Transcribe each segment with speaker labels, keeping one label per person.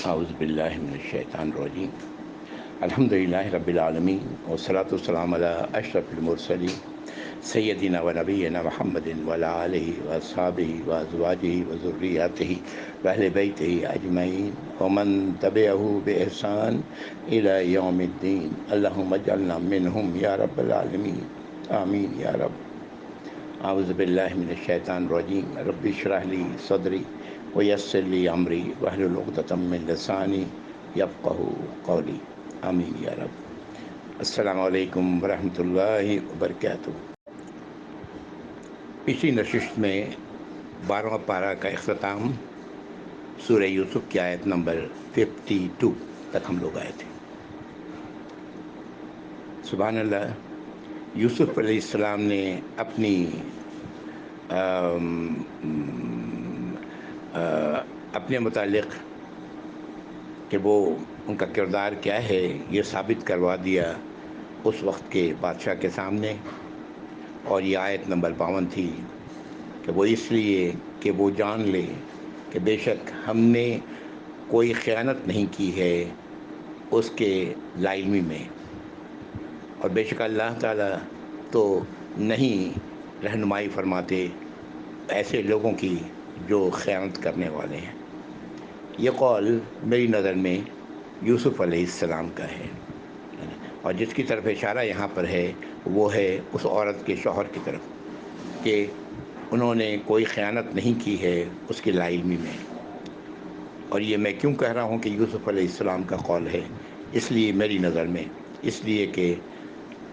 Speaker 1: اعوذ باللہ من الشیطان الرجیم الحمدللہ رب العالمین والصلاۃ والسلام علی اشرف المرسلین سیدنا و نبینا محمد وعلی آلہ واصحابہ وازواجہ وذریاتہ واہل بیتہ اجمعین ومن تبعہ باحسان الی یوم الدین اللہم اجعلنا منہم یا رب العالمین آمین یا رب۔ اعوذ باللہ من الشیطان الرجیم رب اشرح لی صدری ویسر لی امری واحلل عقدۃ من لسانی یفقہوا قولی آمین یا رب۔ السلام علیکم ورحمۃ اللہ وبرکاتہ۔ پچھلی نشست میں 12واں پارہ کا اختتام سورہ یوسف کی آیت نمبر 52 تک ہم لوگ آئے تھے۔ سبحان اللہ، یوسف علیہ السلام نے اپنی اپنے متعلق کہ وہ ان کا کردار کیا ہے یہ ثابت کروا دیا اس وقت کے بادشاہ کے سامنے، اور یہ آیت نمبر 52 تھی کہ وہ اس لیے کہ وہ جان لے کہ بے شک ہم نے کوئی خیانت نہیں کی ہے اس کے لا علمی میں، اور بے شک اللہ تعالیٰ تو نہیں رہنمائی فرماتے ایسے لوگوں کی جو خیانت کرنے والے ہیں۔ یہ قول میری نظر میں یوسف علیہ السلام کا ہے، اور جس کی طرف اشارہ یہاں پر ہے وہ ہے اس عورت کے شوہر کی طرف کہ انہوں نے کوئی خیانت نہیں کی ہے اس کی لا علمی میں۔ اور یہ میں کیوں کہہ رہا ہوں کہ یوسف علیہ السلام کا قول ہے؟ اس لیے میری نظر میں اس لیے کہ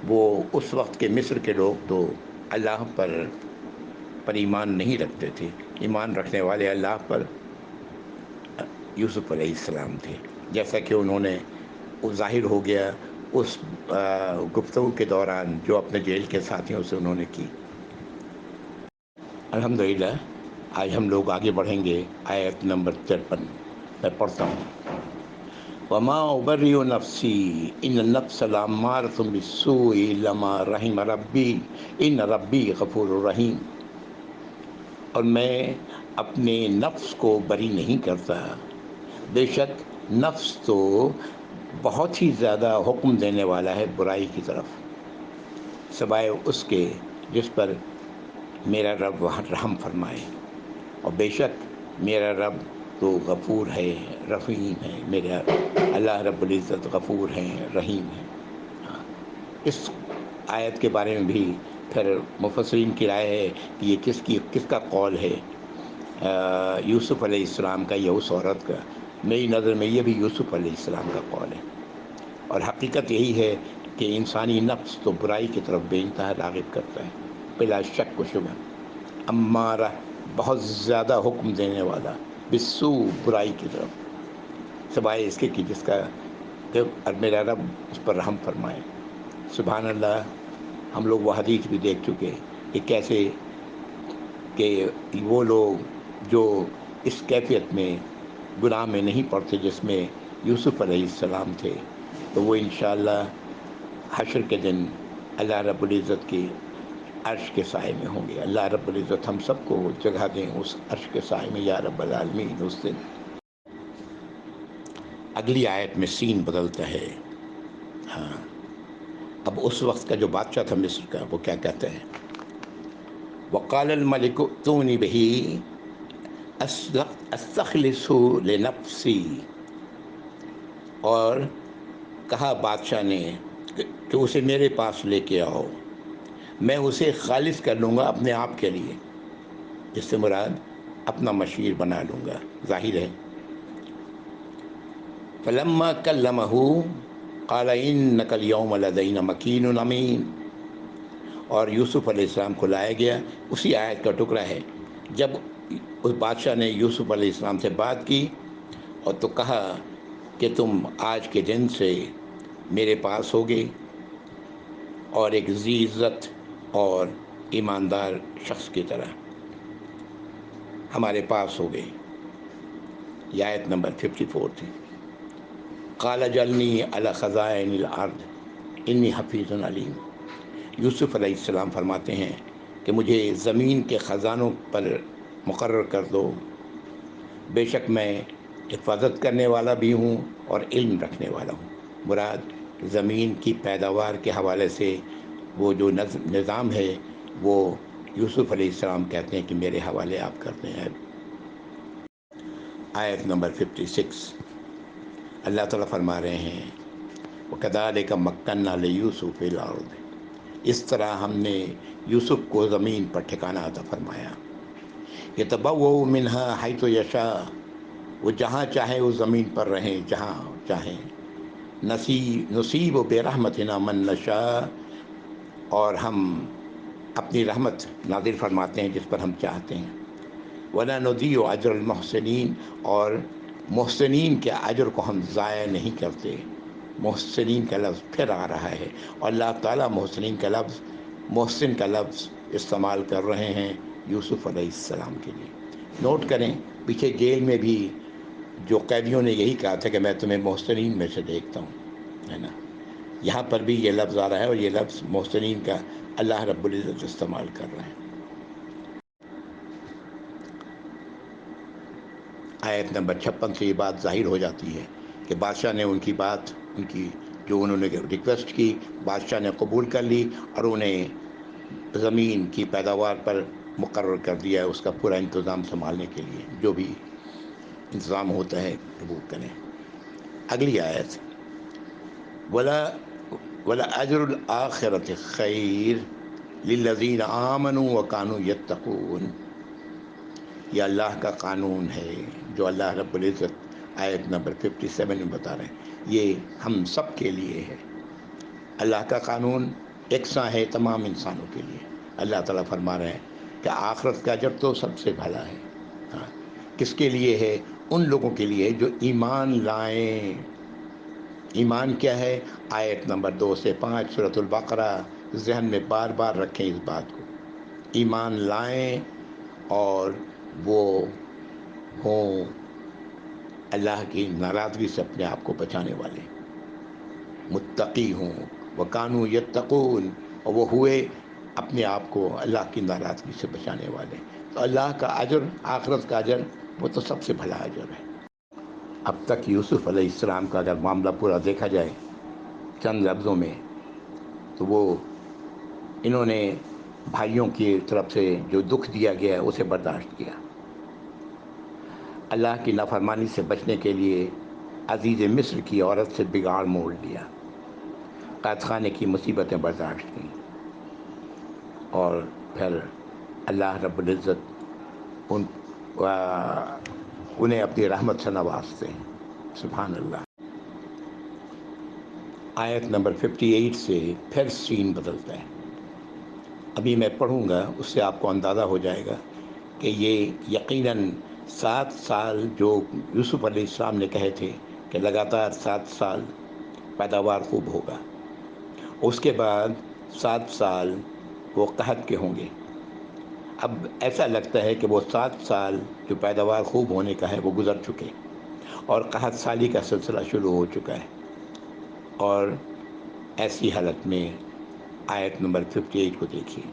Speaker 1: وہ اس وقت کے مصر کے لوگ تو اللہ پر ایمان نہیں رکھتے تھے، ایمان رکھنے والے اللہ پر یوسف علیہ السلام تھے، جیسا کہ انہوں نے ظاہر ہو گیا اس گفتگو کے دوران جو اپنے جیل کے ساتھیوں سے انہوں نے کی۔ الحمدللہ آج ہم لوگ آگے بڑھیں گے آیت نمبر 53 میں پڑھتا ہوں۔ وما ابرئ نفسی ان النفس لامارۃ بالسوء الا ما رحم ربی ان ربی غفور رحیم۔ اور میں اپنے نفس کو بری نہیں کرتا، بے شک نفس تو بہت ہی زیادہ حکم دینے والا ہے برائی کی طرف، سوائے اس کے جس پر میرا رب رحم فرمائے، اور بے شک میرا رب تو غفور ہے، رحیم ہے، میرا اللہ رب العزت غفور ہیں، رحیم ہے۔ اس آیت کے بارے میں بھی پھر مفسرین کی رائے ہے کہ یہ کس کا قول ہے، یوسف علیہ السلام کا یا اس عورت کا؟ میری نظر میں یہ بھی یوسف علیہ السلام کا قول ہے، اور حقیقت یہی ہے کہ انسانی نفس تو برائی کی طرف بے انتہا راغب کرتا ہے، بلا شک و شبہ، امارہ بہت زیادہ حکم دینے والا، بالسوء برائی کی طرف، سوائے اس کے کہ جس کا کہ میرا رب اس پر رحم فرمائے۔ سبحان اللہ، ہم لوگ وہ حدیث بھی دیکھ چکے کہ کیسے کہ وہ لوگ جو اس کیفیت میں گناہ میں نہیں پڑتے جس میں یوسف علیہ السلام تھے، تو وہ انشاءاللہ حشر کے دن اللہ رب العزت کی عرش کے سائے میں ہوں گے۔ اللہ رب العزت ہم سب کو جگہ دیں اس عرش کے سائے میں یا رب العالمین اس دن۔ اگلی آیت میں سین بدلتا ہے۔ ہاں، اب اس وقت کا جو بادشاہ تھا مصر کا وہ کیا کہتا ہے؟ وقال الملک ائتونی بہ استخلصہ لنفسی، اور کہا بادشاہ نے کہ اسے میرے پاس لے کے آؤ، میں اسے خالص کر لوں گا اپنے آپ کے لیے، جس سے مراد اپنا مشیر بنا لوں گا، ظاہر ہے۔ فلما کلمہ قال انک اليوم لدینا مکین امین، اور یوسف علیہ السلام کو لایا گیا، اسی آیت کا ٹکڑا ہے، جب اس بادشاہ نے یوسف علیہ السلام سے بات کی اور تو کہا کہ تم آج کے دن سے میرے پاس ہوگے اور ایک ذی عزت اور ایماندار شخص کی طرح ہمارے پاس ہوگے۔ یہ آیت نمبر 54 تھی۔ قال اجعلنی علی خزائن الارض انی حفیظ علیم۔ یوسف علیہ السلام فرماتے ہیں کہ مجھے زمین کے خزانوں پر مقرر کر دو، بے شک میں حفاظت کرنے والا بھی ہوں اور علم رکھنے والا ہوں۔ مراد زمین کی پیداوار کے حوالے سے وہ جو نظام ہے وہ یوسف علیہ السلام کہتے ہیں کہ میرے حوالے آپ کرتے ہیں۔ آیت نمبر 56 اللہ تعالیٰ فرما رہے ہیں وَكَذَلِكَ مَكَّنَّا لِيُوسُفَ فِي الْأَرْضِ، اس طرح ہم نے یوسف کو زمین پر ٹھکانہ عطا فرمایا۔ يَتَبَوَّأُ مِنْهَا حَيْثُ يَشَاءُ، وہ جہاں چاہے اس زمین پر رہیں جہاں چاہیں۔ نصیب برحمتنا من نشاء، اور ہم اپنی رحمت نازل فرماتے ہیں جس پر ہم چاہتے ہیں۔ وَلَا نُضِيعُ أَجْرَ الْمُحْسِنِينَ، اور محسنین کے اجر کو ہم ضائع نہیں کرتے۔ محسنین کا لفظ پھر آ رہا ہے، اور اللہ تعالیٰ محسنین کا لفظ، محسن کا لفظ استعمال کر رہے ہیں یوسف علیہ السلام کے لیے۔ نوٹ کریں پیچھے جیل میں بھی جو قیدیوں نے یہی کہا تھا کہ میں تمہیں محسنین میں سے دیکھتا ہوں، ہے نا۔ یہاں پر بھی یہ لفظ آ رہا ہے، اور یہ لفظ محسنین کا اللہ رب العزت استعمال کر رہے ہیں۔ آیت نمبر 56 سے یہ بات ظاہر ہو جاتی ہے کہ بادشاہ نے ان کی بات، ان کی جو انہوں نے ریکویسٹ کی، بادشاہ نے قبول کر لی اور انہیں زمین کی پیداوار پر مقرر کر دیا ہے، اس کا پورا انتظام سنبھالنے کے لیے جو بھی انتظام ہوتا ہے قبول کریں۔ اگلی آیت وَلَأَجْرُ الْآخِرَةِ خَيْرٌ لِلَّذِينَ آمَنُوا وَكَانُوا يَتَّقُونَ، یہ اللہ کا قانون ہے جو اللہ رب العزت آیت نمبر 57 میں بتا رہے ہیں، یہ ہم سب کے لیے ہے۔ اللہ کا قانون یکساں ہے تمام انسانوں کے لیے۔ اللہ تعالیٰ فرما رہے ہیں کہ آخرت کا اجر تو سب سے بھلا ہے۔ ہاں، کس کے لیے ہے؟ ان لوگوں کے لیے جو ایمان لائیں۔ ایمان کیا ہے؟ آیت نمبر 2 سے 5 سورۃ البقرہ، ذہن میں بار بار رکھیں اس بات کو۔ ایمان لائیں اور وہ ہوں اللہ کی ناراضگی سے اپنے آپ کو بچانے والے، متقی ہوں۔ وَكَانُوا يَتَّقُونَ، اور وہ ہوئے اپنے آپ کو اللہ کی ناراضگی سے بچانے والے۔ تو اللہ کا اجر، آخرت کا اجر، وہ تو سب سے بھلا اجر ہے۔ اب تک یوسف علیہ السلام کا اگر معاملہ پورا دیکھا جائے چند لفظوں میں، تو وہ انہوں نے بھائیوں کی طرف سے جو دکھ دیا گیا ہے اسے برداشت کیا، اللہ کی نافرمانی سے بچنے کے لیے عزیز مصر کی عورت سے بگاڑ موڑ لیا، قید خانے کی مصیبتیں برداشت کیں، اور پھر اللہ رب العزت انہیں اپنی رحمت سے نوازتے ہیں۔ سبحان اللہ۔ آیت نمبر 58 سے پھر سین بدلتا ہے۔ ابھی میں پڑھوں گا، اس سے آپ کو اندازہ ہو جائے گا کہ یہ یقیناً 7 سال جو یوسف علیہ السلام نے کہے تھے کہ لگاتار 7 سال پیداوار خوب ہوگا، اس کے بعد 7 سال وہ قحط کے ہوں گے۔ اب ایسا لگتا ہے کہ وہ 7 سال جو پیداوار خوب ہونے کا ہے وہ گزر چکے، اور قحط سالی کا سلسلہ شروع ہو چکا ہے۔ اور ایسی حالت میں آیت نمبر 58 کو دیکھیے۔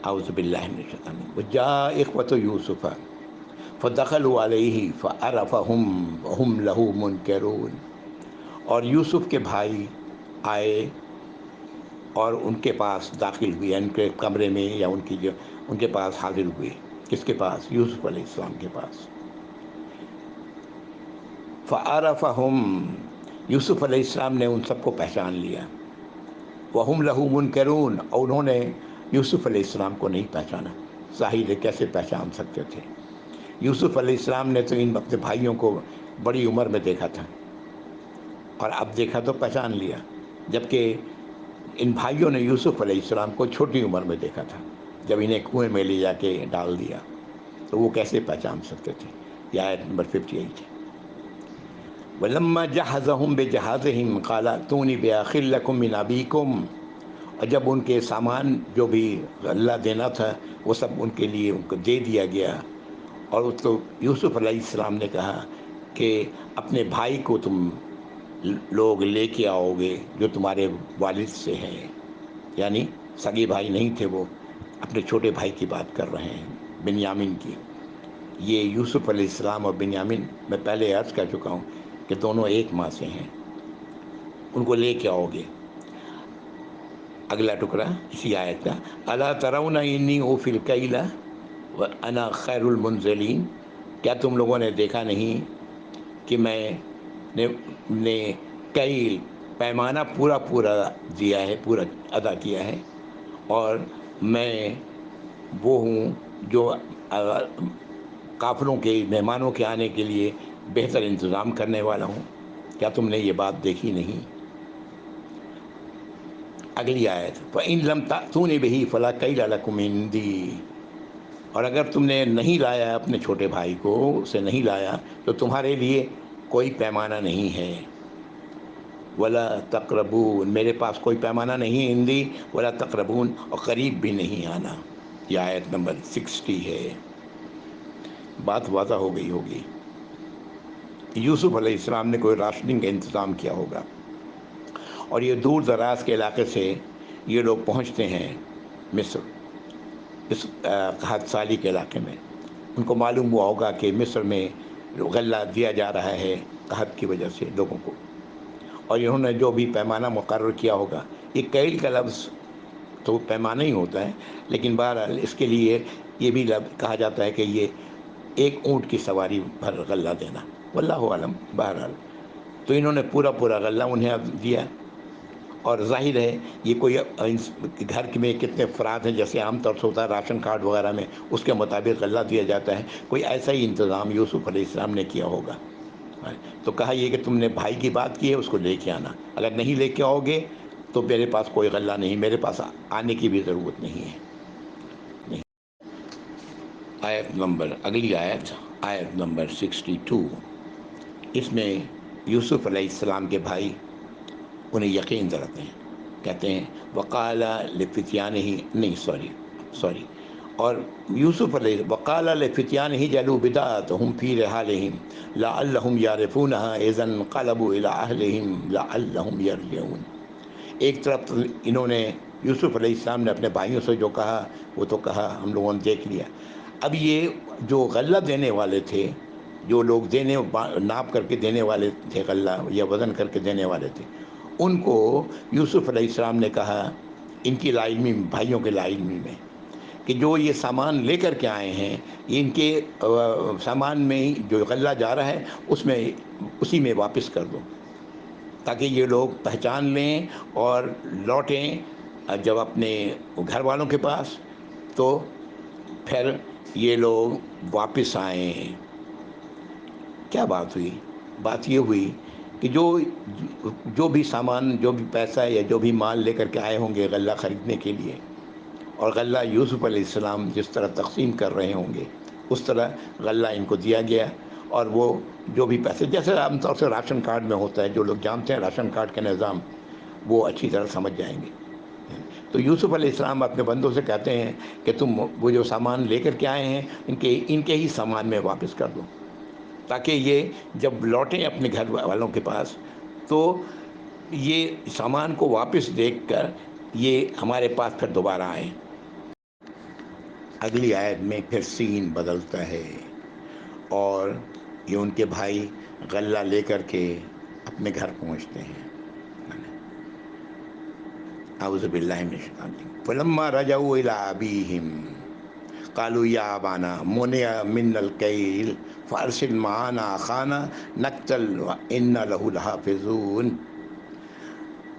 Speaker 1: اعوذ باللہ من الشیطان الرجیم وجاء اخوة یوسف فدخلوا علیہ فعرفهم وهم له منکرون، اور یوسف کے بھائی آئے اور ان کے پاس داخل ہوئے، ان کے کمرے میں یا ان کے پاس حاضر ہوئے۔ کس کے پاس؟ یوسف علیہ السلام کے پاس۔ فعرفهم، یوسف علیہ السلام نے ان سب کو پہچان لیا۔ وَهُمْ لَهُ مُنْكَرُونَ، اور انہوں نے یوسف علیہ السلام کو نہیں پہچانا۔ ظاہر ہے کیسے پہچان سکتے تھے؟ یوسف علیہ السلام نے تو ان اپنے بھائیوں کو بڑی عمر میں دیکھا تھا، اور اب دیکھا تو پہچان لیا، جبکہ ان بھائیوں نے یوسف علیہ السلام کو چھوٹی عمر میں دیکھا تھا جب انہیں کنویں میں لے جا کے ڈال دیا، تو وہ کیسے پہچان سکتے تھے؟ یہ آیت نمبر 58 ہے۔ وَلَمَّا جَهَّزَهُم بِجَهَازِهِمْ قَالَ ائْتُونِي بِأَخٍ لَكُم مِّنْ أَبِيكُمْ، اور جب ان کے سامان جو بھی اللہ دینا تھا وہ سب ان کے لیے ان کو دے دیا گیا، اور اس کو یوسف علیہ السلام نے کہا کہ اپنے بھائی کو تم لوگ لے کے آؤ گے جو تمہارے والد سے ہے، یعنی سگے بھائی نہیں تھے وہ، اپنے چھوٹے بھائی کی بات کر رہے ہیں، بنیامین کی۔ یہ یوسف علیہ السلام اور بنیامین، میں پہلے عرض کر چکا ہوں کہ دونوں ایک ماں سے ہیں، ان کو لے کے آؤ گے۔ اگلا ٹکڑا اسی آیت کا، الا ترون انی اوفی الکیل وانا خیر المنزلین، کیا تم لوگوں نے دیکھا نہیں کہ میں نے کیل پیمانہ پورا پورا دیا ہے، پورا ادا کیا ہے، اور میں وہ ہوں جو قافلوں کے مہمانوں کے آنے کے لیے بہتر انتظام کرنے والا ہوں، کیا تم نے یہ بات دیکھی نہیں؟ اگلی آیت، فَإِن لَمْ تَأْتُونِ بِهِ فَلَا كَيْلَ لَكُمْ عِندِي، اور اگر تم نے نہیں لایا اپنے چھوٹے بھائی کو، اسے نہیں لایا تو تمہارے لیے کوئی پیمانہ نہیں ہے۔ وَلَا تَقْرَبُونَ، میرے پاس کوئی پیمانہ نہیں عندی، وَلَا تَقْرَبُونَ، اور قریب بھی نہیں آنا۔ یہ آیت نمبر 60 ہے۔ بات واضح ہو گئی ہوگی۔ یوسف علیہ السلام نے کوئی راشننگ کا انتظام کیا ہوگا، اور یہ دور دراز کے علاقے سے یہ لوگ پہنچتے ہیں مصر، اس قحط سالی کے علاقے میں۔ ان کو معلوم ہوا ہوگا کہ مصر میں غلہ دیا جا رہا ہے قحط کی وجہ سے لوگوں کو، اور انہوں نے جو بھی پیمانہ مقرر کیا ہوگا، یہ کیل کا لفظ تو پیمانہ ہی ہوتا ہے، لیکن بہرحال اس کے لیے یہ بھی کہا جاتا ہے کہ یہ ایک اونٹ کی سواری بھر غلہ دینا، واللہ عالم۔ بہرحال تو انہوں نے پورا پورا غلہ انہیں دیا، اور ظاہر ہے یہ کوئی گھر میں کتنے افراد ہیں، جیسے عام طور سے ہوتا ہے راشن کارڈ وغیرہ میں، اس کے مطابق غلہ دیا جاتا ہے، کوئی ایسا ہی انتظام یوسف علیہ السلام نے کیا ہوگا۔ تو کہا یہ کہ تم نے بھائی کی بات کی ہے، اس کو لے کے آنا، اگر نہیں لے کے آؤ گے تو میرے پاس کوئی غلہ نہیں، میرے پاس آنے کی بھی ضرورت نہیں ہے۔ آیت نمبر، اگلی آیت، آیت نمبر 62، اس میں یوسف علیہ السلام کے بھائی انہیں یقین دلاتے ہیں، کہتے ہیں وقال لفتیانہ، نہیں سوری، اور یوسف علیہ وقال لفتیانہ جعلوا بضاعتهم فی رحالہم لعلہم یعرفونها اذا انقلبوا الی اہلہم لعلہم یرجعون۔ ایک طرف انہوں نے یوسف علیہ السلام نے اپنے بھائیوں سے جو کہا وہ تو کہا، ہم لوگوں نے دیکھ لیا۔ اب یہ جو غلہ دینے والے تھے، جو لوگ ناپ کر کے دینے والے تھے غلہ، یا وزن کر کے دینے والے تھے، ان کو یوسف علیہ السلام نے کہا، ان کی لا علمی، بھائیوں کے لا علمی میں، کہ جو یہ سامان لے کر کے آئے ہیں، ان کے سامان میں جو غلہ جا رہا ہے اسی میں واپس کر دو، تاکہ یہ لوگ پہچان لیں اور لوٹیں جب اپنے گھر والوں کے پاس، تو پھر یہ لوگ واپس آئیں۔ کیا بات ہوئی؟ بات یہ ہوئی کہ جو بھی سامان، جو بھی پیسہ یا جو بھی مال لے کر کے آئے ہوں گے غلہ خریدنے کے لیے، اور غلہ یوسف علیہ السلام جس طرح تقسیم کر رہے ہوں گے اس طرح غلہ ان کو دیا گیا، اور وہ جو بھی پیسے، جیسے عام طور سے راشن کارڈ میں ہوتا ہے، جو لوگ جانتے ہیں راشن کارڈ کا نظام وہ اچھی طرح سمجھ جائیں گے۔ تو یوسف علیہ السلام اپنے بندوں سے کہتے ہیں کہ تم وہ جو سامان لے کر کے آئے ہیں ان کے ہی سامان میں واپس کر دو، تاکہ یہ جب لوٹیں اپنے گھر والوں کے پاس تو یہ سامان کو واپس دیکھ کر یہ ہمارے پاس پھر دوبارہ آئیں۔ اگلی آیت میں پھر سین بدلتا ہے، اور یہ ان کے بھائی غلہ لے کر کے اپنے گھر پہنچتے ہیں۔ اعوذ باللہ من الشیطان الرجیم، فلما رجعوا الی ابیہم قالوا یا ابانا منع منا الکیل فارسل معنا اخانا نقتل وانا له لحافظون۔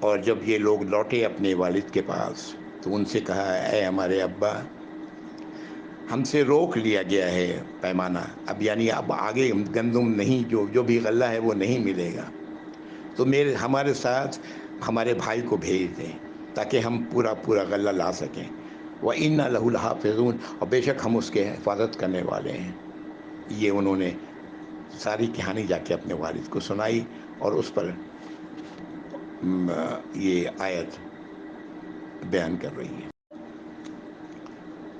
Speaker 1: اور جب یہ لوگ لوٹے اپنے والد کے پاس تو ان سے کہا، اے ہمارے ابا، ہم سے روک لیا گیا ہے پیمانہ، اب یعنی اب آگے گندم نہیں، جو بھی غلہ ہے وہ نہیں ملے گا، تو ہمارے ساتھ ہمارے بھائی کو بھیج دیں تاکہ ہم پورا غلہ لا سکیں۔ وَإِنَّا لَهُ لَحَافِظُونَ، اور بے شک ہم اس کے حفاظت کرنے والے ہیں۔ یہ انہوں نے ساری کہانی جا کے اپنے والد کو سنائی، اور اس پر یہ آیت بیان کر رہی ہے۔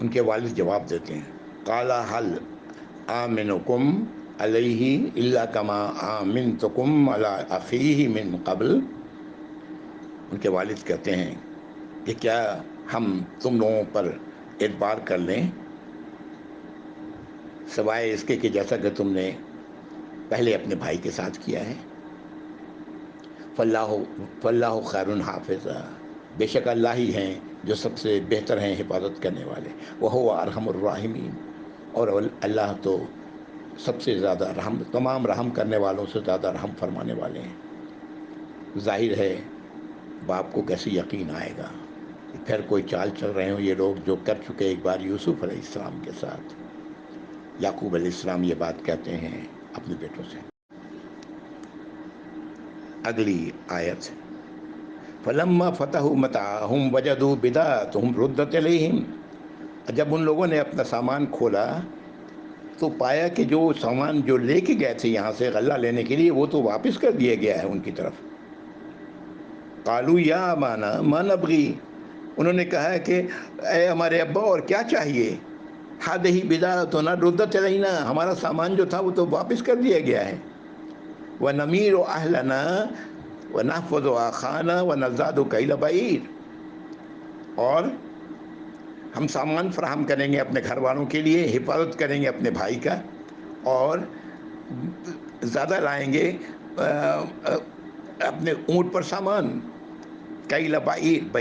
Speaker 1: ان کے والد جواب دیتے ہیں، قَالَ هَلْ آمِنُكُمْ عَلَيْهِ إِلَّا كَمَا آمِنْتُكُمْ عَلَىٰ أَخِيهِ مِنْ قَبْلِ۔ ان کے والد کہتے ہیں کہ کیا ہم تم لوگوں پر اعتبار کر لیں سوائے اس کے کہ جیسا کہ تم نے پہلے اپنے بھائی کے ساتھ کیا ہے. فاللہ خیر حافظ، بے شک اللہ ہی ہیں جو سب سے بہتر ہیں حفاظت کرنے والے. وہو ارحم الراحمین، اور اللہ تو سب سے زیادہ رحم، تمام رحم کرنے والوں سے زیادہ رحم فرمانے والے ہیں. ظاہر ہے باپ کو کیسے یقین آئے گا، پھر کوئی چال چل رہے ہوں یہ لوگ جو کر چکے ایک بار یوسف علیہ السلام کے ساتھ. یعقوب علیہ السلام یہ بات کہتے ہیں اپنے بیٹوں سے. اگلی آیت، فلما فتحوا متاعهم وجدوا بضاعتهم ردت الیہم. جب ان لوگوں نے اپنا سامان کھولا تو پایا کہ جو سامان جو لے کے گئے تھے یہاں سے غلہ لینے کے لیے وہ تو واپس کر دیا گیا ہے ان کی طرف. قالوا یا ابانا ما نبغی، انہوں نے کہا کہ اے ہمارے ابا اور کیا چاہیے. ہذہ بضاعتنا ردت الینا، ہمارا سامان جو تھا وہ تو واپس کر دیا گیا ہے. ونمیر اہلنا ونحفظ اخانا ونزداد کیل بعیر، اور ہم سامان فراہم کریں گے اپنے گھر والوں کے لیے، حفاظت کریں گے اپنے بھائی کا، اور زیادہ لائیں گے اپنے اونٹ پر سامان. کیل بعیر،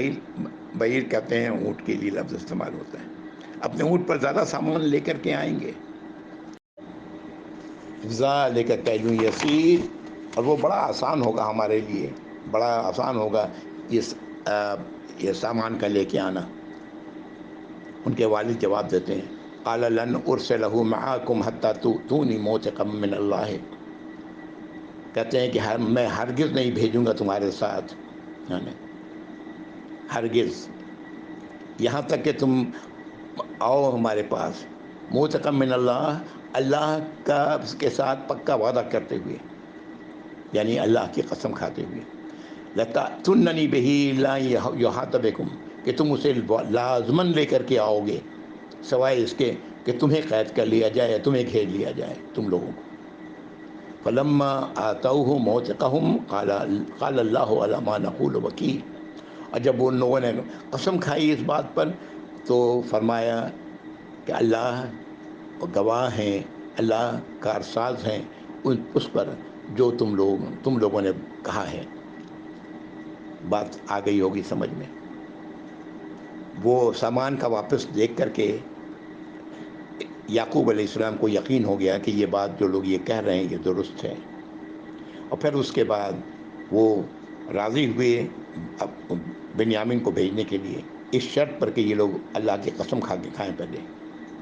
Speaker 1: بعیر کہتے ہیں اونٹ کے لیے لفظ استعمال ہوتا ہے. اپنے اونٹ پر زیادہ سامان لے کر کے آئیں گے. ذالک کیل یسیر، اور وہ بڑا آسان ہوگا ہمارے لیے، بڑا آسان ہوگا یہ سامان کا لے کے آنا. ان کے والد جواب دیتے ہیں، قال لن ارسلہ معکم حتی تؤتونی موثقا من اللہ، کہتے ہیں کہ میں ہرگز نہیں بھیجوں گا تمہارے ساتھ، یعنی ہرگز، یہاں تک کہ تم آؤ ہمارے پاس موثقا من اللہ، اللہ کا کے ساتھ پکا وعدہ کرتے ہوئے، یعنی اللہ کی قسم کھاتے ہوئے. لَتَأْتُنَّنِي بِهِ لَا يُحَاطَ بِكُمْ، کہ تم اسے لازماً لے کر کے آؤ گے سوائے اس کے کہ تمہیں قید کر لیا جائے، تمہیں گھیر لیا جائے تم لوگوں کو. فلما آتوہ موثقہم قال اللہ علی ما نقول وکیل، اور جب ان لوگوں نے قسم کھائی اس بات پر تو فرمایا کہ اللہ گواہ ہیں، اللہ کارساز ہیں اس پر جو تم لوگوں نے کہا ہے. بات آ گئی ہوگی سمجھ میں. وہ سامان کا واپس دیکھ کر کے یعقوب علیہ السلام کو یقین ہو گیا کہ یہ بات جو لوگ یہ کہہ رہے ہیں یہ درست ہے. اور پھر اس کے بعد وہ راضی ہوئے بنیامین کو بھیجنے کے لیے، اس شرط پر کہ یہ لوگ اللہ کی قسم کھا کے کھائیں پہلے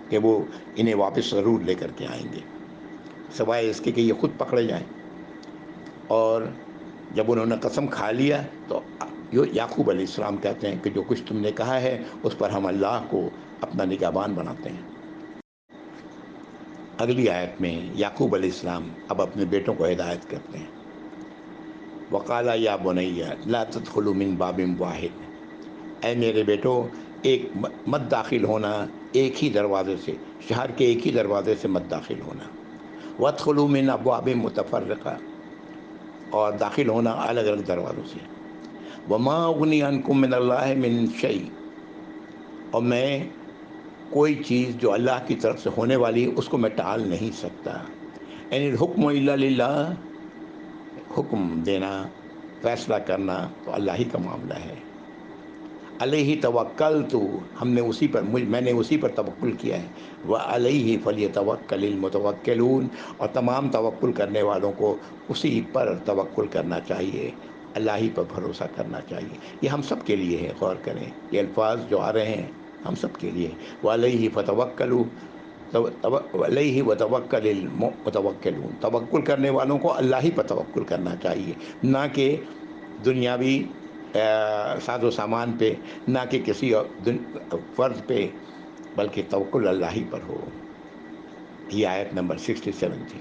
Speaker 1: کہ وہ انہیں واپس ضرور لے کر کے آئیں گے، سوائے اس کے کہ یہ خود پکڑے جائیں. اور جب انہوں نے قسم کھا لیا تو یعقوب علیہ السلام کہتے ہیں کہ جو کچھ تم نے کہا ہے اس پر ہم اللہ کو اپنا نگہبان بناتے ہیں. اگلی آیت میں یعقوب علیہ السلام اب اپنے بیٹوں کو ہدایت کرتے ہیں. وقال یا بنی لا تدخلوا من باب واحد، اے میرے بیٹو ایک مت داخل ہونا ایک ہی دروازے سے، شہر کے ایک ہی دروازے سے مت داخل ہونا. وادخلوا من ابواب متفرقہ، اور داخل ہونا الگ الگ دروازوں سے. وما اغنی عنکم من اللہ من شیء، اور میں کوئی چیز جو اللہ کی طرف سے ہونے والی اس کو میں ٹال نہیں سکتا. ان الحکم الا للہ، حکم دینا فیصلہ کرنا تو اللہ ہی کا معاملہ ہے. علیہ توکلت، ہم نے اسی پر میں نے اسی پر توکل کیا ہے. وعلیہ فلیتوکل المتوکلون، اور تمام توکل کرنے والوں کو اسی پر توکل کرنا چاہیے، اللہ ہی پر بھروسہ کرنا چاہیے. یہ ہم سب کے لیے ہے، غور کریں یہ الفاظ جو آ رہے ہیں ہم سب کے لیے. وعلیہ فتوکلوا، علیہ وتوکل المتوکلون، توکل کرنے والوں کو اللہ ہی پر توکل کرنا چاہیے، نہ کہ دنیاوی ساز و سامان پہ، نہ کہ کسی فرض پہ، بلکہ توکل اللہ ہی پر ہو. یہ آیت نمبر 67 تھی.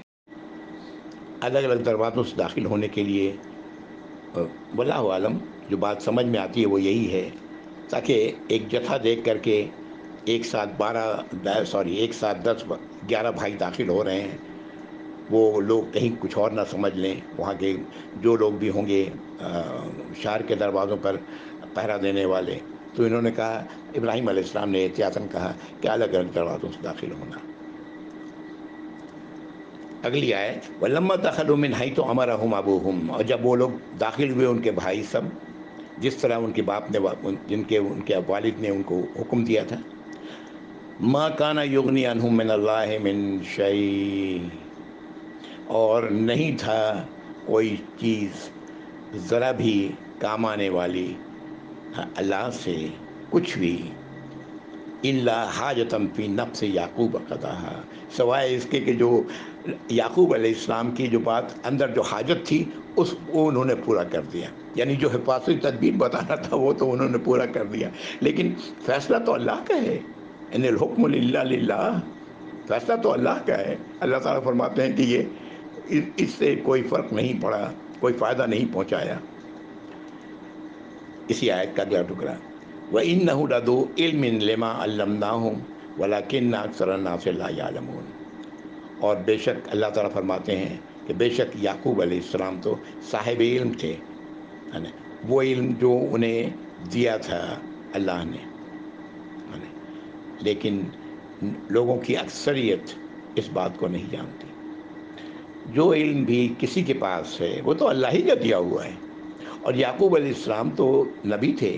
Speaker 1: الگ الگ دروازوں سے داخل ہونے کے لیے واللہ عالم جو بات سمجھ میں آتی ہے وہ یہی ہے تاکہ ایک جتھا دیکھ کر کے ایک ساتھ 11 بھائی داخل ہو رہے ہیں، وہ لوگ کہیں کچھ اور نہ سمجھ لیں. وہاں کے جو لوگ بھی ہوں گے شہر کے دروازوں پر پہرا دینے والے، تو انہوں نے کہا، ابراہیم علیہ السلام نے احتیاطاً کہا کہ الگ الگ دروازوں سے داخل ہونا. اگلی آیت وَلَمَّا دَخَلُوا مِنْ حَيْثُ أَمَرَهُمْ أَبُوهُمْ، اور جب وہ لوگ داخل ہوئے ان کے بھائی سب جس طرح ان کے باپ نے ان کے والد نے ان کو حکم دیا تھا، مَا كَانَ يُغْنِي عَنْهُم مِّنَ اللَّهِ مِن شَيْءٍ، اور نہیں تھا کوئی چیز ذرا بھی کام آنے والی اللہ سے کچھ بھی، الا حاجتم فی نفس یعقوب قضاها، سوائے اس کے کہ جو یعقوب علیہ السلام کی جو بات اندر جو حاجت تھی اس کو انہوں نے پورا کر دیا، یعنی جو حفاظتی تدبیر بتانا تھا وہ تو انہوں نے پورا کر دیا، لیکن فیصلہ تو اللہ کا ہے، ان الحکم للہ للہ، فیصلہ تو اللہ کا ہے۔ اللہ تعالیٰ فرماتے ہیں کہ یہ اس سے کوئی فرق نہیں پڑا، کوئی فائدہ نہیں پہنچایا۔ اسی آیت کا اگلا ٹکڑا وَإِنَّهُ لَذُو عِلْمٍ لِمَا عَلَّمْنَاهُ وَلَكِنَّ أَكْثَرَ النَّاسِ لَا يَعْلَمُونَ، اور بے شک اللہ تعالیٰ فرماتے ہیں کہ بے شک یعقوب علیہ السلام تو صاحب علم تھے، وہ علم جو انہیں دیا تھا اللہ نے، لیکن لوگوں کی اکثریت اس بات کو نہیں جانتی۔ جو علم بھی کسی کے پاس ہے وہ تو اللہ ہی کا دیا ہوا ہے، اور یعقوب علیہ السلام تو نبی تھے،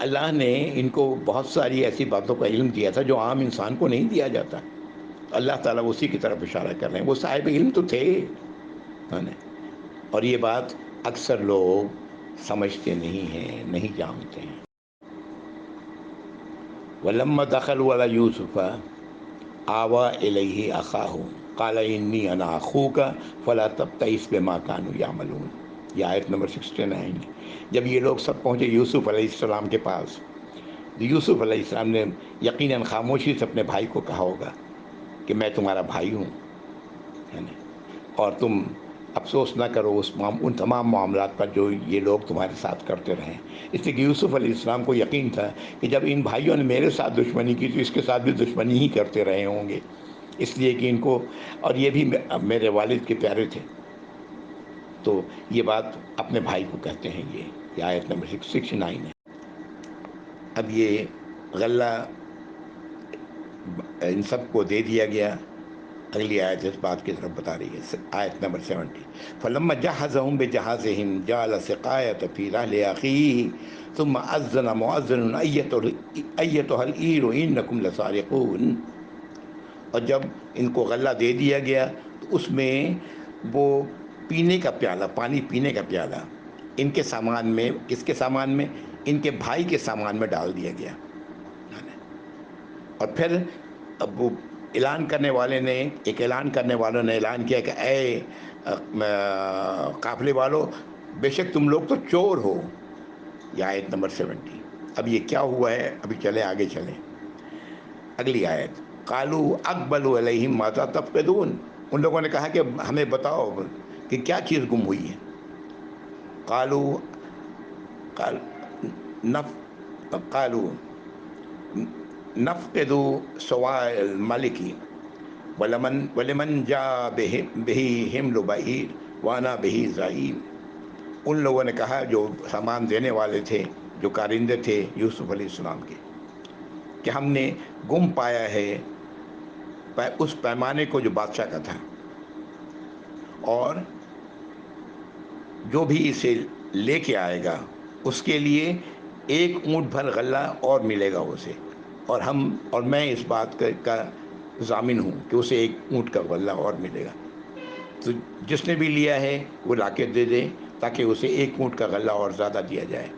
Speaker 1: اللہ نے ان کو بہت ساری ایسی باتوں کا علم دیا تھا جو عام انسان کو نہیں دیا جاتا۔ اللہ تعالیٰ اسی کی طرف اشارہ کر رہے ہیں، وہ صاحب علم تو تھے، اور یہ بات اکثر لوگ سمجھتے نہیں ہیں، نہیں جانتے ہیں۔ وَلَمَّا دَخَلُوا عَلَى يُوسُفَ آوَىٰ إِلَيْهِ أَخَاهُ قَالَ إِنِّي أَنَا أَخُوكَ فَلَا تَبْتَئِسْ بِمَا كَانُوا يَعْمَلُونَ، یہ آیت نمبر 69۔ جب یہ لوگ سب پہنچے یوسف علیہ السلام کے پاس، یوسف علیہ السلام نے یقیناً خاموشی سے اپنے بھائی کو کہا ہوگا کہ میں تمہارا بھائی ہوں، اور تم افسوس نہ کرو ان تمام معاملات پر جو یہ لوگ تمہارے ساتھ کرتے رہیں۔ اس لیے کہ یوسف علیہ السلام کو یقین تھا کہ جب ان بھائیوں نے میرے ساتھ دشمنی کی تو اس کے ساتھ بھی دشمنی ہی کرتے رہے ہوں گے، اس لیے کہ ان کو، اور یہ بھی میرے والد کے پیارے تھے، تو یہ بات اپنے بھائی کو کہتے ہیں۔ یہ آیت نمبر 69 ہے۔ اب یہ غلہ ان سب کو دے دیا گیا، اگلی آیت اس بات کی طرف بتا رہی ہے، آیت نمبر 70۔ فَلَمَّا جَهَّزَهُم بِجَهازِهِمْ جَعَلَ السِّقَايَةَ فِي رَحْلِ أَخِيهِ ثُمَّ أَذَّنَ مُؤَذِّنٌ أَيَّتُهَا الْعِيرُ إِنَّكُمْ لَسَارِقُونَ، اور جب ان کو غلہ دے دیا گیا تو اس میں وہ پینے کا پیالہ، پانی پینے کا پیالہ ان کے سامان میں، کس کے سامان میں؟ ان کے بھائی کے سامان میں ڈال دیا گیا، اور پھر اب وہ اعلان کرنے والوں نے اعلان کیا کہ اے قافلے والو، بے شک تم لوگ تو چور ہو، یہ آیت نمبر 70۔ اب یہ کیا ہوا ہے، ابھی چلیں آگے چلیں، اگلی آیت قالوا اقبلوا علیہم ماذا تفقدون، ان لوگوں نے کہا کہ ہمیں بتاؤ کہ کیا چیز گم ہوئی ہے۔ قالوا نفقد سواء الملک ولمن جاء به حمل بعیر وانا به زعیم، ان لوگوں نے کہا جو سامان دینے والے تھے، جو کارندے تھے یوسف علیہ السلام کے، کہ ہم نے گم پایا ہے اس پیمانے کو جو بادشاہ کا تھا، اور جو بھی اسے لے کے آئے گا اس کے لیے 1 اونٹ بھر غلہ اور ملے گا اسے، اور میں اس بات کا ضامن ہوں کہ اسے 1 اونٹ کا غلہ اور ملے گا، تو جس نے بھی لیا ہے وہ لا کے دے دے تاکہ اسے 1 اونٹ کا غلہ اور زیادہ دیا جائے۔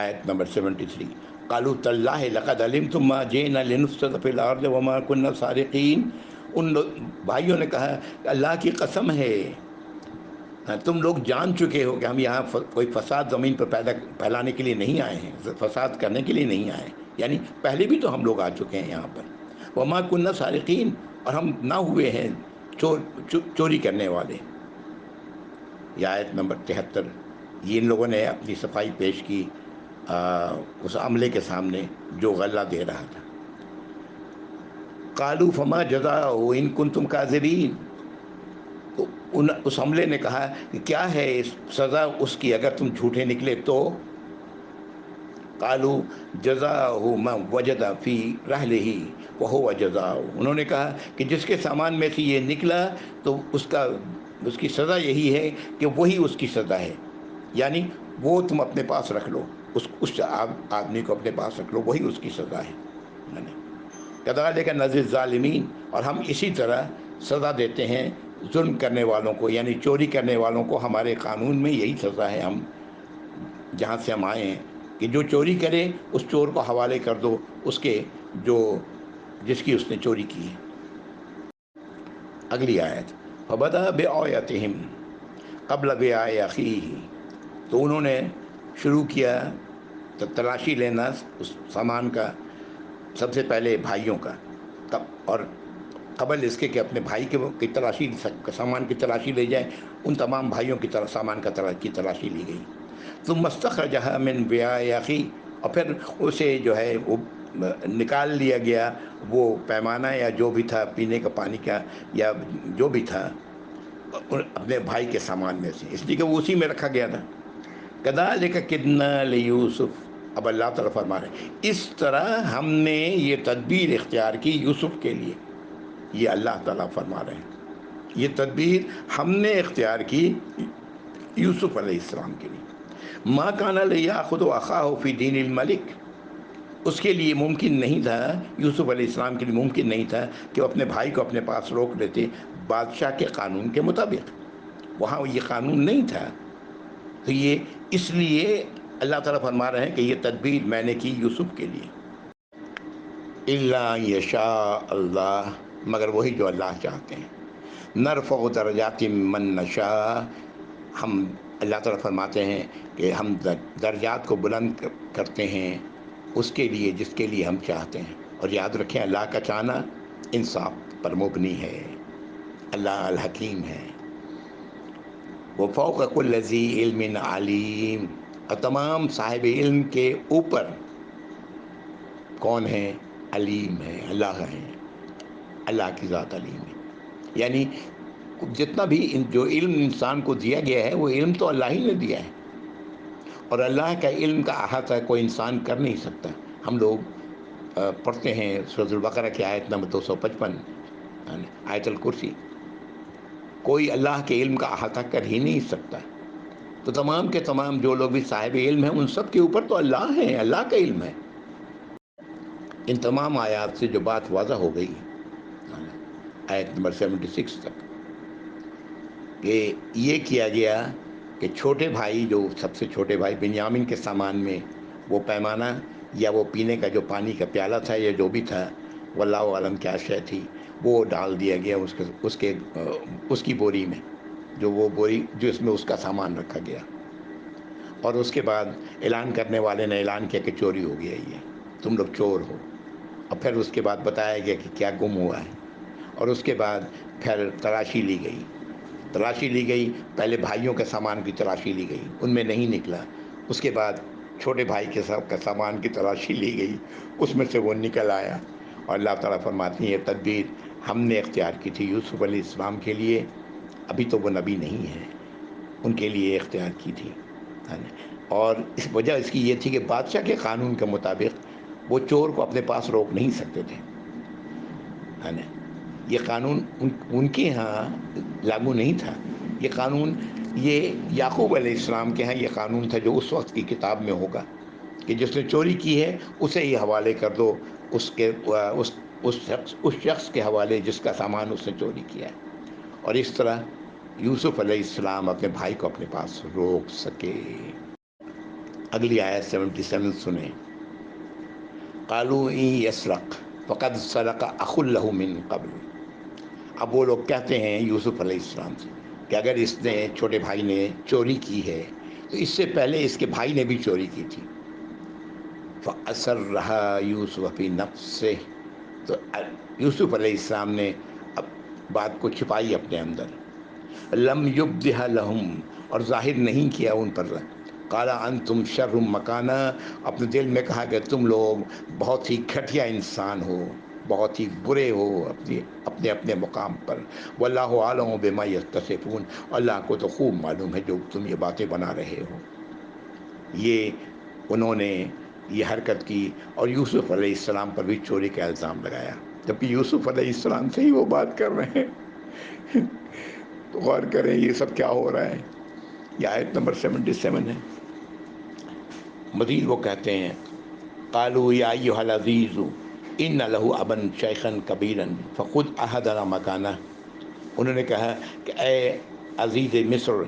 Speaker 1: آیت نمبر 73 قالوا تاللہ لقد علمتم ما جئنا لنفسد فی الارض وما كنا سارقین، ان بھائیوں نے کہا کہ اللہ کی قسم ہے تم لوگ جان چکے ہو کہ ہم یہاں کوئی فساد زمین پر پھیلانے کے لیے نہیں آئے ہیں، فساد کرنے کے لیے نہیں آئے، یعنی پہلے بھی تو ہم لوگ آ چکے ہیں یہاں پر، وما كنا سارقین، اور ہم نہ ہوئے ہیں چوری کرنے والے۔ یہ آیت نمبر 73، یہ ان لوگوں نے اپنی صفائی پیش کی اس عملے کے سامنے جو غلہ دے رہا تھا۔ قالوا فما جزاؤ ان کنتم کاذبین، تو اس عملے نے کہا کہ کیا ہے سزا اس کی اگر تم جھوٹے نکلے تو؟ قالوا جزاؤہ من وجد فی رحلہ وہو جزاؤ، انہوں نے کہا کہ جس کے سامان میں سے یہ نکلا تو اس کی سزا یہی ہے کہ وہی اس کی سزا ہے، یعنی وہ تم اپنے پاس رکھ لو، اس آدمی کو اپنے پاس رکھ لو، وہی اس کی سزا ہے۔ کذالک نجزی الظالمین، اور ہم اسی طرح سزا دیتے ہیں ظلم کرنے والوں کو، یعنی چوری کرنے والوں کو ہمارے قانون میں یہی سزا ہے، ہم جہاں سے ہم آئے ہیں کہ جو چوری کرے اس چور کو حوالے کر دو اس کے جس کی اس نے چوری کی ہے۔ اگلی آیت، فبدأ بأوعیتہم قبل وعاء اخیہ، تو انہوں نے شروع کیا تلاشی لینا اس سامان کا سب سے پہلے بھائیوں کا، اور قبل اس کے کہ اپنے بھائی کی تلاشی، سامان کی تلاشی لے جائے، ان تمام بھائیوں کی سامان کی تلاشی لی گئی۔ ثم استخرجها من وعاء اخیہ، اور پھر اسے جو ہے وہ نکال لیا گیا، وہ پیمانہ یا جو بھی تھا پینے کا پانی کا یا جو بھی تھا اپنے بھائی کے سامان میں سے، اس لیے کہ وہ اسی میں رکھا گیا تھا۔ کذالک کدنا لیوسف، اب اللہ تعالیٰ فرما رہے ہیں اس طرح ہم نے یہ تدبیر اختیار کی یوسف کے لیے، یہ اللہ تعالیٰ فرما رہے ہیں یہ تدبیر ہم نے اختیار کی یوسف علیہ السلام کے لیے۔ ما کان لیأخذ اخاہ فی دین الملک، اس کے لیے ممکن نہیں تھا، یوسف علیہ السلام کے لیے ممکن نہیں تھا کہ وہ اپنے بھائی کو اپنے پاس روک لیتے بادشاہ کے قانون کے مطابق، وہاں یہ قانون نہیں تھا، تو یہ اس لیے اللہ تعالیٰ فرما رہے ہیں کہ یہ تدبیر میں نے کی یوسف کے لیے۔ الا یشاء اللہ، مگر وہی جو اللہ چاہتے ہیں۔ نرفع درجات من نشاء، ہم اللہ تعالیٰ فرماتے ہیں کہ ہم درجات کو بلند کرتے ہیں اس کے لیے جس کے لیے ہم چاہتے ہیں، اور یاد رکھیں اللہ کا چاہنا انصاف پر مبنی ہے، اللہ الحکیم ہے۔ وفوق کل ذی علم علیم، اور تمام صاحب علم کے اوپر کون ہے؟ علیم ہے، اللہ ہے، اللہ کی ذات علیم ہے، یعنی جتنا بھی جو علم انسان کو دیا گیا ہے وہ علم تو اللہ ہی نے دیا ہے، اور اللہ کا علم کا احاطہ کوئی انسان کر نہیں سکتا۔ ہم لوگ پڑھتے ہیں سورۃ البقرہ کی آیت نمبر 255، آیت الکرسی، کوئی اللہ کے علم کا احاطہ کر ہی نہیں سکتا۔ تو تمام کے تمام جو لوگ بھی صاحب علم ہیں ان سب کے اوپر تو اللہ ہے، اللہ کا علم ہے۔ ان تمام آیات سے جو بات واضح ہو گئی آیت نمبر 76 تک، کہ یہ کیا گیا کہ چھوٹے بھائی، جو سب سے چھوٹے بھائی بنیامین کے سامان میں وہ پیمانہ یا وہ پینے کا جو پانی کا پیالہ تھا یا جو بھی تھا، واللہ عالم کیا شے تھی، وہ ڈال دیا گیا اس کی بوری میں، جو وہ بوری جو اس میں اس کا سامان رکھا گیا، اور اس کے بعد اعلان کرنے والے نے اعلان کیا کہ چوری ہو گیا، یہ تم لوگ چور ہو، اور پھر اس کے بعد بتایا گیا کہ کیا گم ہوا ہے، اور اس کے بعد پھر تلاشی لی گئی، پہلے بھائیوں کے سامان کی تلاشی لی گئی، ان میں نہیں نکلا، اس کے بعد چھوٹے بھائی کے سامان کی تلاشی لی گئی، اس میں سے وہ نکل آیا، اور اللہ تعالیٰ فرماتی ہیں یہ تدبیر ہم نے اختیار کی تھی یوسف علیہ السلام کے لیے، ابھی تو وہ نبی نہیں ہے، ان کے لیے اختیار کی تھی، اور اس وجہ اس کی یہ تھی کہ بادشاہ کے قانون کے مطابق وہ چور کو اپنے پاس روک نہیں سکتے تھے، ہے نا، یہ قانون ان کے ہاں لاگو نہیں تھا، یہ قانون یہ یعقوب علیہ السلام کے ہاں یہ قانون تھا جو اس وقت کی کتاب میں ہوگا کہ جس نے چوری کی ہے اسے ہی حوالے کر دو اس شخص کے حوالے جس کا سامان اس نے چوری کیا ہے، اور اس طرح یوسف علیہ السلام اپنے بھائی کو اپنے پاس روک سکے۔ اگلی آیت 77 سنیں، قالوا ان یسرق فقد سرق اخ له من قبل، اب وہ لوگ کہتے ہیں یوسف علیہ السلام سے کہ اگر اس نے چھوٹے بھائی نے چوری کی ہے تو اس سے پہلے اس کے بھائی نے بھی چوری کی تھی، فَأَسَرَّهَا يُوسُفُ فِي نَفْسِهِ، تو یوسف علیہ السلام نے اب بات کو چھپائی اپنے اندر، لم یبدها لهم، اور ظاہر نہیں کیا ان پر، قال انتم شر مکانا، اپنے دل میں کہا کہ تم لوگ بہت ہی گھٹیا انسان ہو، بہت ہی برے ہو اپنے اپنے مقام پر، واللہ عالم بما یتصفون، اللہ کو تو خوب معلوم ہے جو تم یہ باتیں بنا رہے ہو۔ یہ انہوں نے یہ حرکت کی اور یوسف علیہ السلام پر بھی چوری کا الزام لگایا، جبکہ یوسف علیہ السلام سے ہی وہ بات کر رہے ہیں۔ تو غور کریں یہ سب کیا ہو رہا ہے۔ یہ آیت نمبر 77 ہے۔ مزید وہ کہتے ہیں قالوا یا ایھا العزیز ان لہ ابا شیخا کبیرا فخذ احدنا مکانہ، انہوں نے کہا کہ اے عزیز مصر،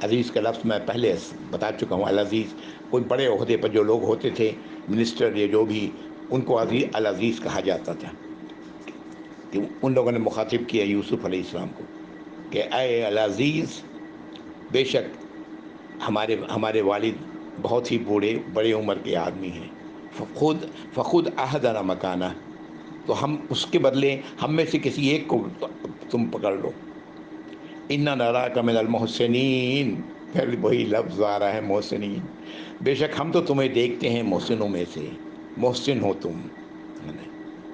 Speaker 1: عزیز کا لفظ میں پہلے بتا چکا ہوں، العزیز کوئی بڑے عہدے پر جو لوگ ہوتے تھے، منسٹر یا جو بھی، ان کو العزیز کہا جاتا تھا۔ کہ ان لوگوں نے مخاطب کیا یوسف علیہ السلام کو کہ اے العزیز، بے شک ہمارے والد بہت ہی بڑے عمر کے آدمی ہیں، فخود احدنا مکانہ، تو ہم اس کے بدلے ہم میں سے کسی ایک کو تم پکڑ لو۔ انا نراک من المحسنین، پھر وہی لفظ آ رہا ہے محسنین، بے شک ہم تو تمہیں دیکھتے ہیں محسنوں میں سے، محسن ہو تم،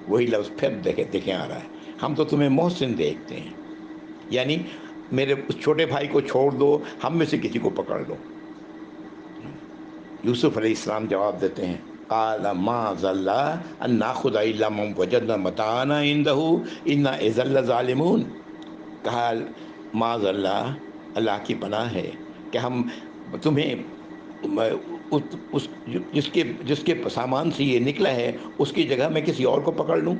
Speaker 1: وہی لفظ پھر دیکھیں آ رہا ہے، ہم تو تمہیں محسن دیکھتے ہیں، یعنی میرے اس چھوٹے بھائی کو چھوڑ دو، ہم میں سے کسی کو پکڑ لو۔ یوسف علیہ السلام جواب دیتے ہیں قال معاذ اللہ ان ناخذ الا من وجدنا متاعنا عنده انا اذا لظالمون، کہا معاذ اللہ، اللہ کی پناہ ہے کہ ہم تمہیں جس کے سامان سے یہ نکلا ہے اس کی جگہ میں کسی اور کو پکڑ لوں،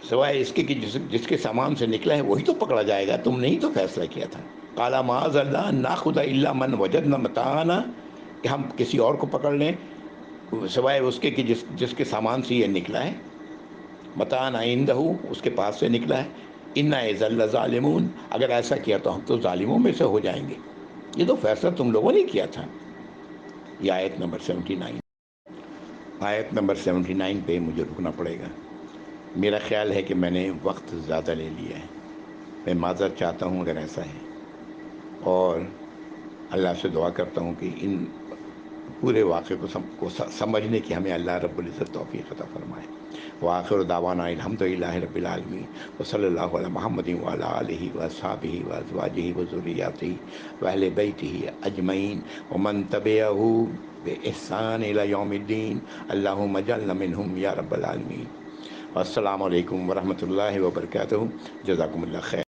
Speaker 1: سوائے اس کے کہ جس کے سامان سے نکلا ہے وہی تو پکڑا جائے گا، تم نے ہی تو فیصلہ کیا تھا۔ قال معاذ اللہ ان ناخذ الا من وجدنا متاعنا، کہ ہم کسی اور کو پکڑ لیں سوائے اس کے کہ جس کے سامان سے یہ نکلا ہے، متاعنا عنده، اس کے پاس سے نکلا ہے، انا اذا لظالمون، اگر ایسا کیا تو ہم تو ظالموں میں سے ہو جائیں گے، یہ تو فیصلہ تم لوگوں نے کیا تھا۔ یہ آیت نمبر 79، آیت نمبر 79 پہ مجھے رکنا پڑے گا، میرا خیال ہے کہ میں نے وقت زیادہ لے لیا ہے، میں معذرت چاہتا ہوں اگر ایسا ہے، اور اللہ سے دعا کرتا ہوں کہ ان پورے واقعے کو سمجھنے کی ہمیں اللہ رب العزت توفیق عطا فرمائے۔ وآخر دعوانا الحمد للہ رب العالمین، وصلی اللہ علی محمد وعلی آلہ واصحابہ وازواجہ وذریاتہ واہل بیتہ اجمعین ومن تبعہ بإحسان الی یوم الدین، اللہم اجعلنا منہم یا رب العالمین۔ السلام علیکم ورحمۃ اللہ وبرکاتہ، جزاکم اللہ خیر۔